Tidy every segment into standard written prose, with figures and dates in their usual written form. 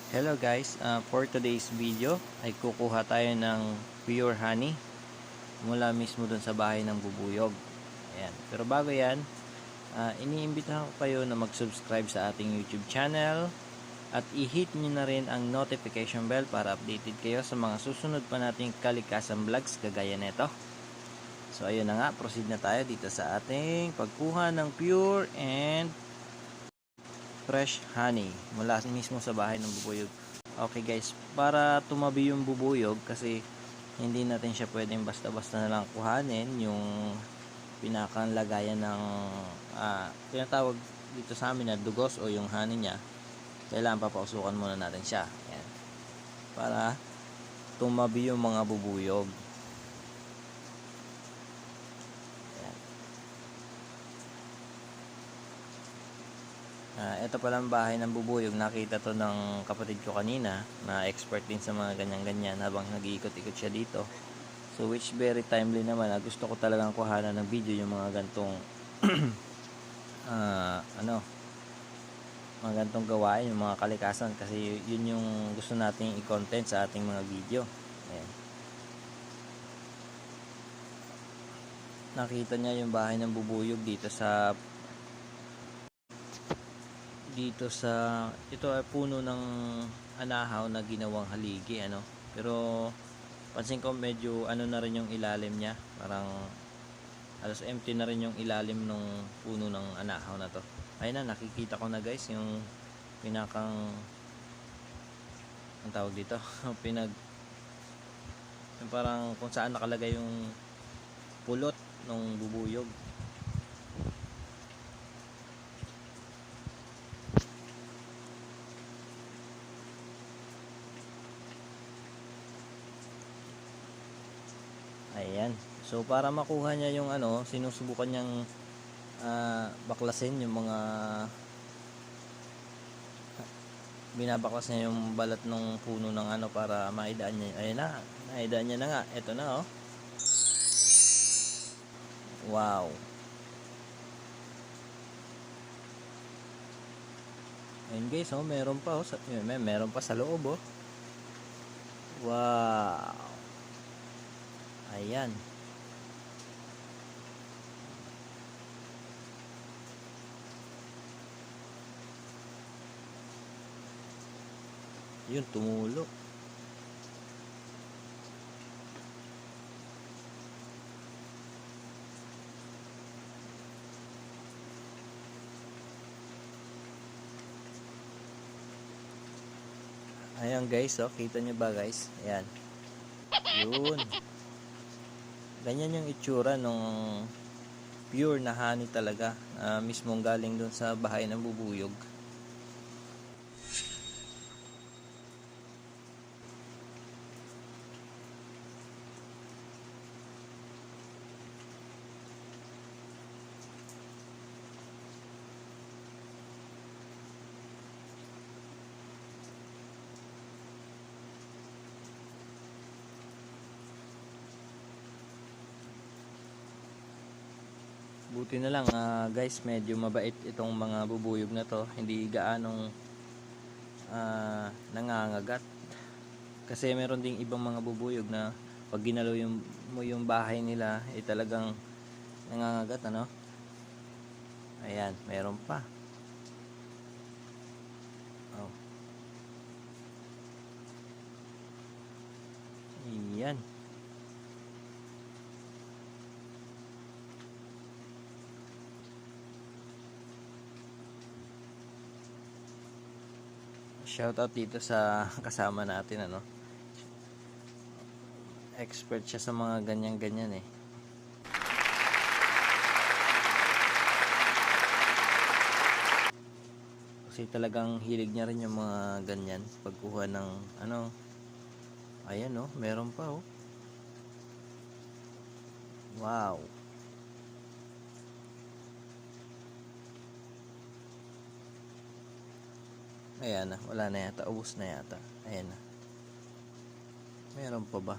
Hello guys, for today's video ay kukuha tayo ng pure honey mula mismo dun sa bahay ng bubuyog. Ayan. Pero bago yan, iniimbitahan ko kayo na mag-subscribe sa ating YouTube channel at i-hit nyo na rin ang notification bell para updated kayo sa mga susunod pa nating kalikasan vlogs kagaya nito. So ayun na nga, proceed na tayo dito sa ating pagkuha ng pure and fresh honey mula mismo sa bahay ng bubuyog. Okay guys, para tumabi yung bubuyog kasi hindi natin siya pwedeng basta-basta na lang kuhanin yung pinakang lagayan ng tinatawag dito sa amin na dugos o yung honey niya. Kailangan papausukan muna natin siya. Ayan. Para tumabi yung mga bubuyog. Ito palang bahay ng bubuyog. Nakita to ng kapatid ko kanina na expert din sa mga ganyan-ganyan habang nag-iikot-ikot siya dito. So which very timely naman. Gusto ko talagang kuhanan ng video yung mga gantong mga gantong gawain, yung mga kalikasan kasi yun yung gusto nating i-content sa ating mga video. Ayan. Nakita niya yung bahay ng bubuyog dito sa ito ay puno ng anahaw na ginawang haligi pero pansin ko medyo na rin yung ilalim niya, parang halos empty na rin yung ilalim ng puno ng anahaw na to. Ayun na, nakikita ko na guys yung pinakang ang tawag dito yung parang kung saan nakalagay yung pulot ng bubuyog. Ayan. So para makuha niya yung sinusubukan niyang baklasin yung mga binabaklas niya yung balat ng puno ng para maidaan niya. Ayun na. Naidaan niya na nga. Ito na Wow. Ayun guys, meron pa meron pa sa loob Wow. Ayan. Yun, tumulo. Ayan guys, kita nyo ba guys? Ayan. Yun. Ganyan yung itsura nung pure na honey talaga, mismong galing dun sa bahay ng bubuyog. Buti na lang guys, medyo mabait itong mga bubuyog na to, hindi gaanong nangangagat. Kasi meron ding ibang mga bubuyog na pag ginalaw mo yung bahay nila talagang nangangagat Ayan, meron pa. Ayan. Shoutout dito sa kasama natin expert siya sa mga ganyan kasi talagang hilig niya rin yung mga ganyan pagkuha ng ayan meron pa wow. Ayan na, wala na yata, ubos na yata. Ayan na, meron pa ba?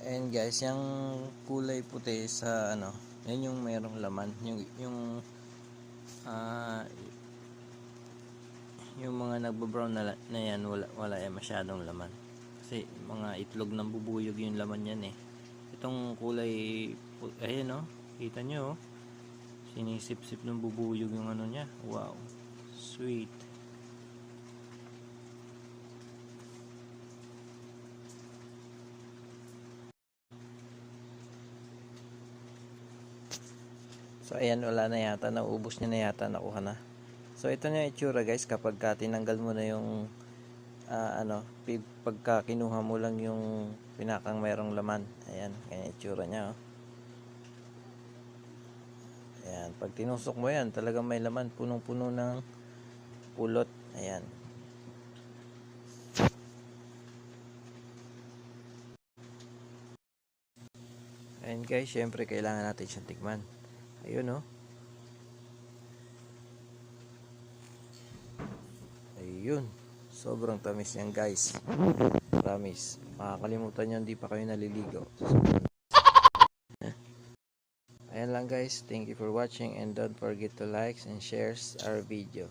And guys, yung kulay puti sa ano, yan yung mayroong laman. Ah, yung mga nagbo-brown na yan, wala yan masyadong laman. Kasi mga itlog ng bubuyog yung laman yan eh. Itong kulay, ayun oh, kita nyo oh. Sinisip-sip ng bubuyog yung ano niya. Wow, sweet. So ayan, wala na yata, naubos niya na yata, nakuha na. So ito na yung itsura guys kapag tinanggal mo na yung pagka kinuha mo lang yung pinakang mayroong laman. Ayan, ganyan itsura niya oh. Ayan, pag tinusok mo yan, talagang may laman, punong-puno ng pulot. Ayan. Ayan guys, syempre kailangan natin siyang tikman. Ayun oh. Ayun. Sobrang tamis yan guys. Promise. Makakalimutan nyo, hindi pa kayo naliligo. Ayan lang guys. Thank you for watching and don't forget to like and share our video.